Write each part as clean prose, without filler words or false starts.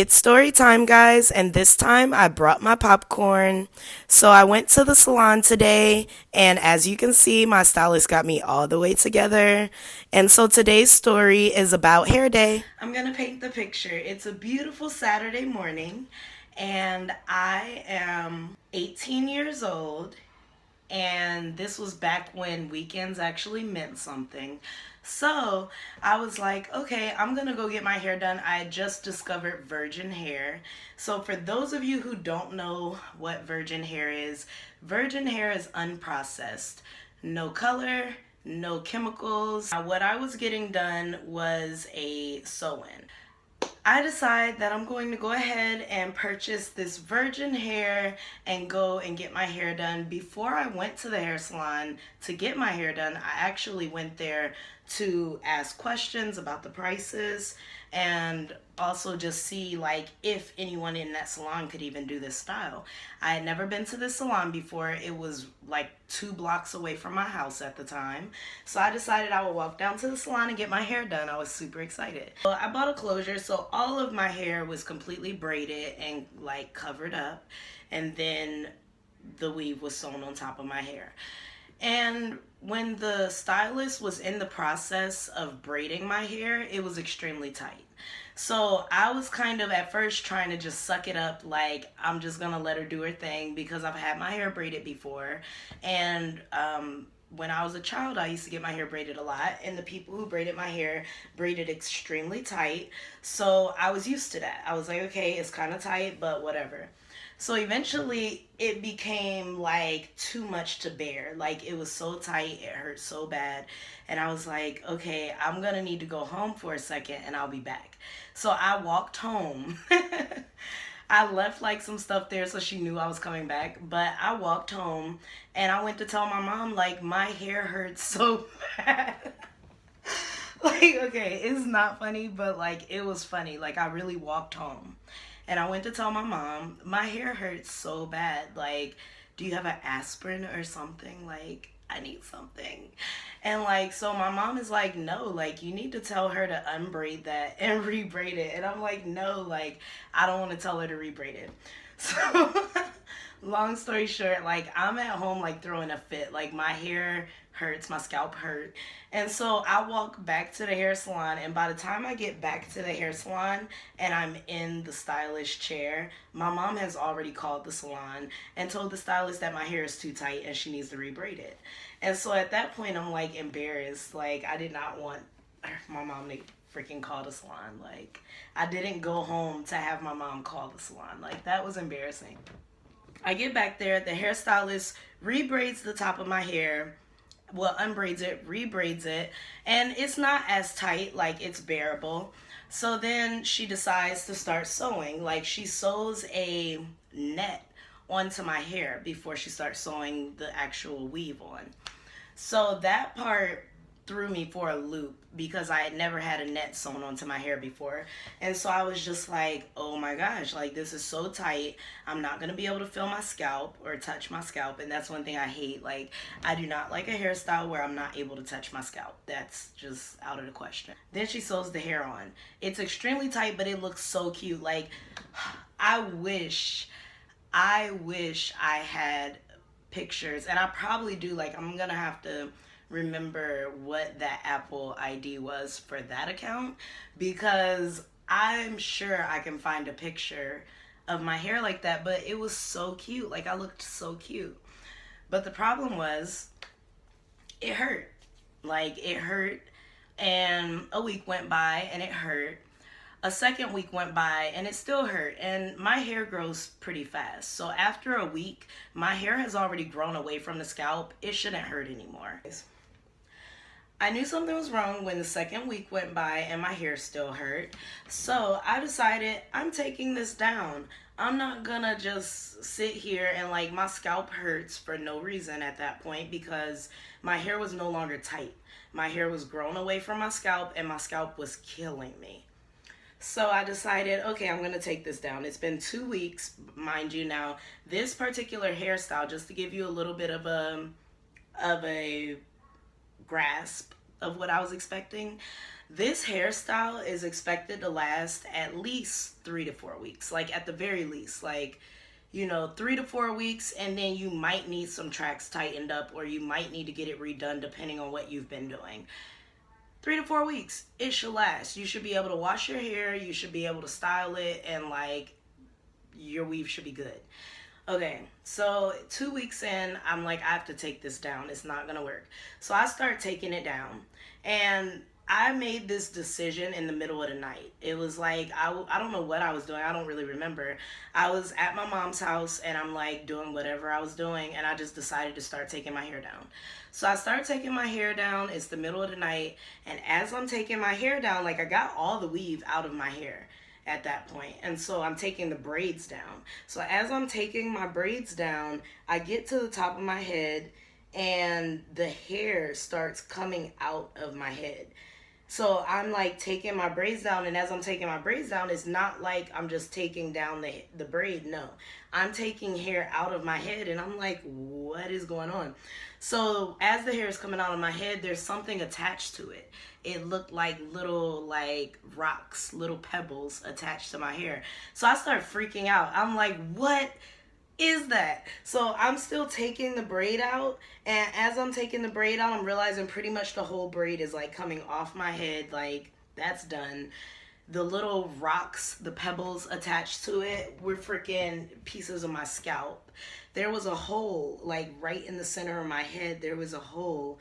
It's story time, guys, and this time I brought my popcorn. So I went to the salon today, and as you can see, my stylist got me all the way together. And so today's story is about hair day. I'm gonna paint the picture. It's a beautiful Saturday morning, and I am 18 years old, and this was back when weekends actually meant something. So I was like, okay, I'm gonna go get my hair done. I had just discovered virgin hair. So for those of you who don't know what virgin hair is unprocessed. No color, no chemicals. Now, what I was getting done was a sew-in. I decide that I'm going to go ahead and purchase this virgin hair and go and get my hair done. Before I went to the hair salon to get my hair done, I actually went there to ask questions about the prices and also just see like if anyone in that salon could even do this style. I had never been to this salon before. It was like 2 blocks away from my house at the time. So I decided I would walk down to the salon and get my hair done. I was super excited. So I bought a closure, so all of my hair was completely braided and like covered up, and then the weave was sewn on top of my hair. And when the stylist was in the process of braiding my hair, it was extremely tight. So I was kind of at first trying to just suck it up, like I'm just gonna let her do her thing because I've had my hair braided before. And when I was a child, I used to get my hair braided a lot, and the people who braided my hair braided extremely tight. So I was used to that. I was like, okay, it's kind of tight, but whatever. So eventually it became like too much to bear. Like it was so tight, it hurt so bad. And I was like, okay, I'm gonna need to go home for a second and I'll be back. So I walked home. I left like some stuff there so she knew I was coming back. But I walked home and I went to tell my mom, like, my hair hurts so bad. Like, okay, it's not funny, but like it was funny. Like I really walked home. And I went to tell my mom, my hair hurts so bad. Like, do you have an aspirin or something? Like, I need something. And like, so my mom is like, no, like, you need to tell her to unbraid that and rebraid it. And I'm like, no, like, I don't want to tell her to rebraid it. So, long story short, like, I'm at home, like, throwing a fit. Like, my hair hurts, my scalp hurt. And so I walk back to the hair salon, and by the time I get back to the hair salon and I'm in the stylist chair, my mom has already called the salon and told the stylist that my hair is too tight and she needs to rebraid it. And so at that point I'm like embarrassed. Like I did not want my mom to freaking call the salon. Like I didn't go home to have my mom call the salon. Like that was embarrassing. I get back there, the hairstylist rebraids the top of my hair, well, unbraids it, rebraids it, and it's not as tight, like it's bearable. So then she decides to start sewing. Like she sews a net onto my hair before she starts sewing the actual weave on. So that part threw me for a loop because I had never had a net sewn onto my hair before. And so I was just like, oh my gosh, like this is so tight. I'm not going to be able to feel my scalp or touch my scalp. And that's one thing I hate. Like I do not like a hairstyle where I'm not able to touch my scalp. That's just out of the question. Then she sews the hair on. It's extremely tight, but it looks so cute. Like I wish I had pictures, and I probably do. Like I'm gonna have to remember what that Apple ID was for that account, because I'm sure I can find a picture of my hair like that. But it was so cute. Like I looked so cute. But the problem was it hurt. Like it hurt, and a week went by and it hurt. A second week went by and it still hurt, and my hair grows pretty fast. So after a week, my hair has already grown away from the scalp. It shouldn't hurt anymore. I knew something was wrong when the second week went by and my hair still hurt. So I decided I'm taking this down. I'm not gonna just sit here and like my scalp hurts for no reason at that point, because my hair was no longer tight. My hair was grown away from my scalp and my scalp was killing me. So I decided, okay, I'm going to take this down. It's been 2 weeks, mind you. Now, this particular hairstyle, just to give you a little bit of a grasp of what I was expecting. This hairstyle is expected to last at least 3 to 4 weeks, like at the very least, like, 3 to 4 weeks, and then you might need some tracks tightened up or you might need to get it redone depending on what you've been doing. 3 to 4 weeks, it should last. You should be able to wash your hair, you should be able to style it, and like your weave should be good. Okay, so 2 weeks in, I'm like, I have to take this down. It's not gonna work. So I start taking it down, and I made this decision in the middle of the night. It was like, I don't know what I was doing. I don't really remember. I was at my mom's house and I'm like doing whatever I was doing, and I just decided to start taking my hair down. So I started taking my hair down. It's the middle of the night, and as I'm taking my hair down, like I got all the weave out of my hair at that point. And so I'm taking the braids down. So as I'm taking my braids down, I get to the top of my head and the hair starts coming out of my head. So I'm like taking my braids down, and as I'm taking my braids down, it's not like I'm just taking down the braid. No, I'm taking hair out of my head, and I'm like, what is going on? So as the hair is coming out of my head, there's something attached to it. It looked like little like rocks, little pebbles attached to my hair. So I start freaking out. I'm like, what is that? So I'm still taking the braid out, and as I'm taking the braid out, I'm realizing pretty much the whole braid is like coming off my head. Like, that's done. The little rocks, the pebbles attached to it were freaking pieces of my scalp. There was a hole like right in the center of my head. There was a hole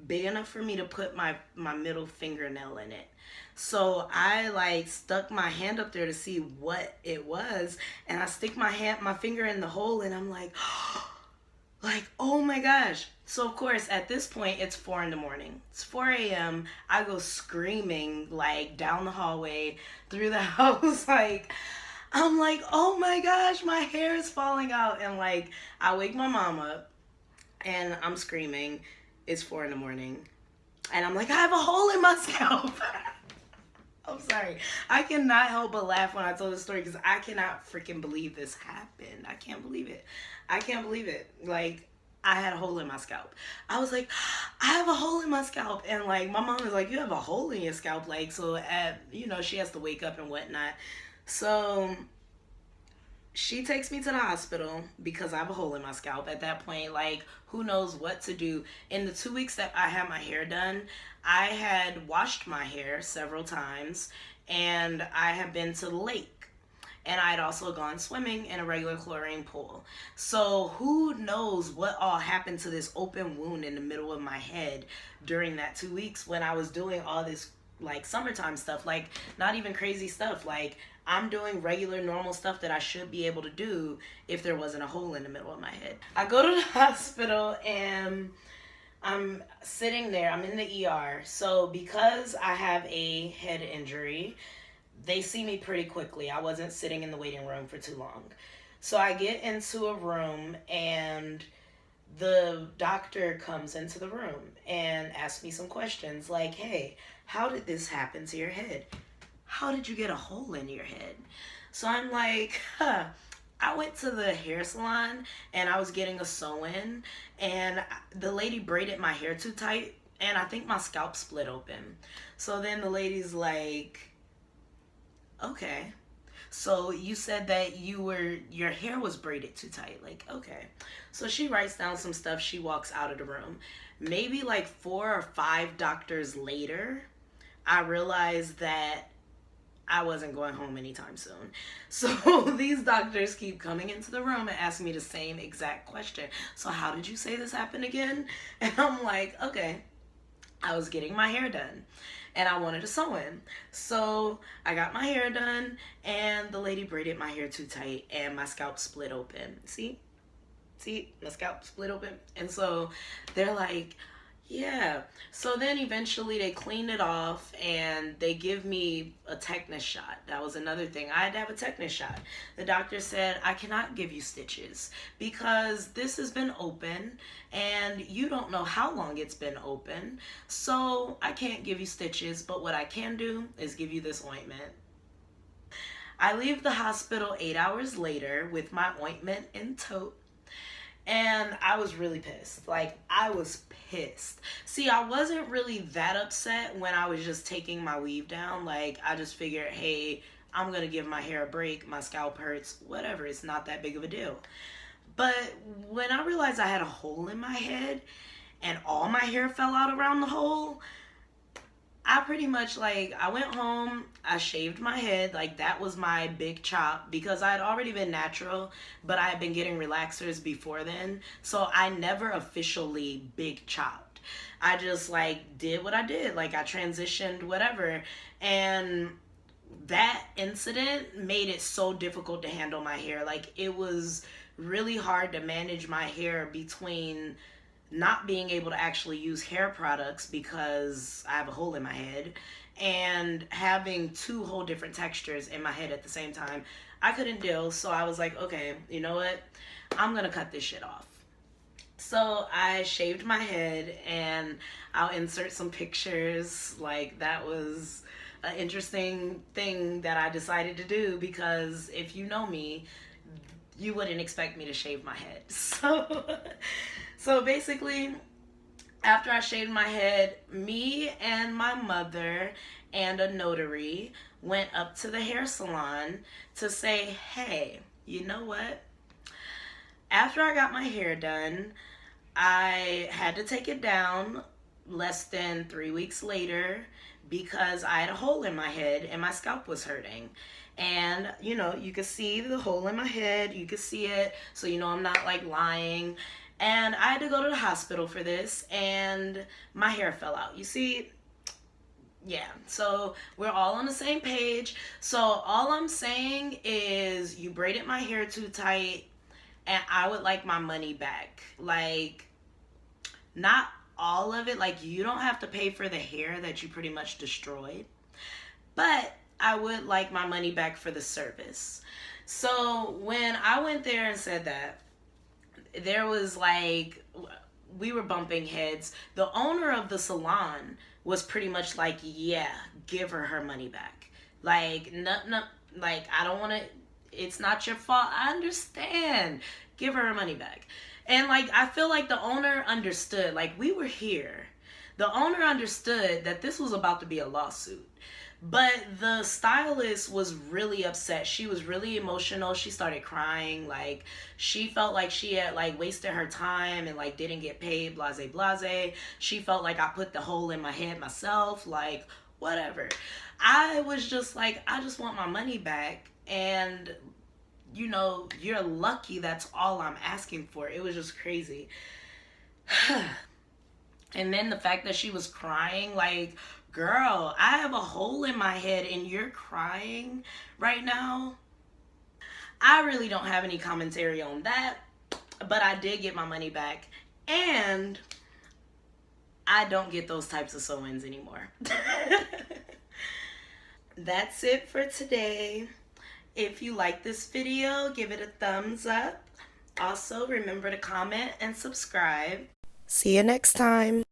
big enough for me to put my middle fingernail in it. So I like stuck my hand up there to see what it was, and I stick my finger in the hole, and I'm like, like, oh my gosh. So of course at this point it's 4 in the morning. It's 4 a.m. I go screaming like down the hallway through the house, like, I'm like, oh my gosh, my hair is falling out. And like I wake my mom up and I'm screaming. It's 4 in the morning. And I'm like, I have a hole in my scalp. I'm sorry. I cannot help but laugh when I tell this story because I cannot freaking believe this happened. I can't believe it. I can't believe it. Like, I had a hole in my scalp. I was like, I have a hole in my scalp. And like, my mom was like, you have a hole in your scalp. Like, so she has to wake up and whatnot. So she takes me to the hospital because I have a hole in my scalp. At that point, like, who knows what to do. In the 2 weeks that I had my hair done, I had washed my hair several times, and I had been to the lake, and I had also gone swimming in a regular chlorine pool. So who knows what all happened to this open wound in the middle of my head during that 2 weeks when I was doing all this like summertime stuff, like not even crazy stuff. Like, I'm doing regular normal stuff that I should be able to do if there wasn't a hole in the middle of my head. I go to the hospital and I'm sitting there. I'm in the ER. So because I have a head injury, they see me pretty quickly. I wasn't sitting in the waiting room for too long. So I get into a room, and the doctor comes into the room and asks me some questions like, hey, how did this happen to your head? How did you get a hole in your head? So I'm like, I went to the hair salon and I was getting a sew-in, and the lady braided my hair too tight, and I think my scalp split open. So then the lady's like, okay, so you said that your hair was braided too tight. Like, okay. So she writes down some stuff. She walks out of the room. Maybe like 4 or 5 doctors later, I realized that I wasn't going home anytime soon. So these doctors keep coming into the room and asking me the same exact question. So how did you say this happened again? And I'm like, okay, I was getting my hair done and I wanted a sew-in. So I got my hair done, and the lady braided my hair too tight and my scalp split open. See, my scalp split open. And so they're like, yeah. So then eventually they clean it off and they give me a tetanus shot. That was another thing. I had to have a tetanus shot. The doctor said, I cannot give you stitches because this has been open and you don't know how long it's been open. So I can't give you stitches, but what I can do is give you this ointment. I leave the hospital 8 hours later with my ointment in tote. And I was really pissed. Like, I was pissed. See, I wasn't really that upset when I was just taking my weave down. Like, I just figured, hey, I'm going to give my hair a break. My scalp hurts. Whatever. It's not that big of a deal. But when I realized I had a hole in my head and all my hair fell out around the hole, I pretty much, like, I went home, I shaved my head. Like, that was my big chop because I had already been natural, but I had been getting relaxers before then. So I never officially big chopped. I just, like, did what I did. Like, I transitioned, whatever. And that incident made it so difficult to handle my hair. Like, it was really hard to manage my hair between not being able to actually use hair products because I have a hole in my head and having two whole different textures in my head at the same time. I couldn't deal, so I was like, okay, you know what? I'm gonna cut this shit off. So I shaved my head, and I'll insert some pictures. Like, that was an interesting thing that I decided to do because if you know me, you wouldn't expect me to shave my head. So basically, after I shaved my head, me and my mother and a notary went up to the hair salon to say, hey, you know what? After I got my hair done, I had to take it down less than 3 weeks later because I had a hole in my head and my scalp was hurting. And, you know, you could see the hole in my head. You could see it. So, you know, I'm not like lying. And I had to go to the hospital for this, and my hair fell out. You see, yeah, so we're all on the same page. So all I'm saying is you braided my hair too tight, and I would like my money back. Like, not all of it. Like, you don't have to pay for the hair that you pretty much destroyed, but I would like my money back for the service. So when I went there and said that, there was like, we were bumping heads. The owner of the salon was pretty much like, yeah, give her money back. Like, no, like, I don't want to, it's not your fault. I understand. Give her money back. And like, I feel like the owner understood. Like, we were here. The owner understood that this was about to be a lawsuit. But the stylist was really upset. She was really emotional. She started crying. Like, she felt like she had like wasted her time and like didn't get paid, blase blase. She felt like I put the hole in my head myself, like, whatever. I was just like, I just want my money back. And, you know, you're lucky that's all I'm asking for. It was just crazy. And then the fact that she was crying, like, girl, I have a hole in my head and you're crying right now. I really don't have any commentary on that, but I did get my money back, and I don't get those types of sew-ins anymore. That's it for today. If you like this video, give it a thumbs up. Also, remember to comment and subscribe. See you next time.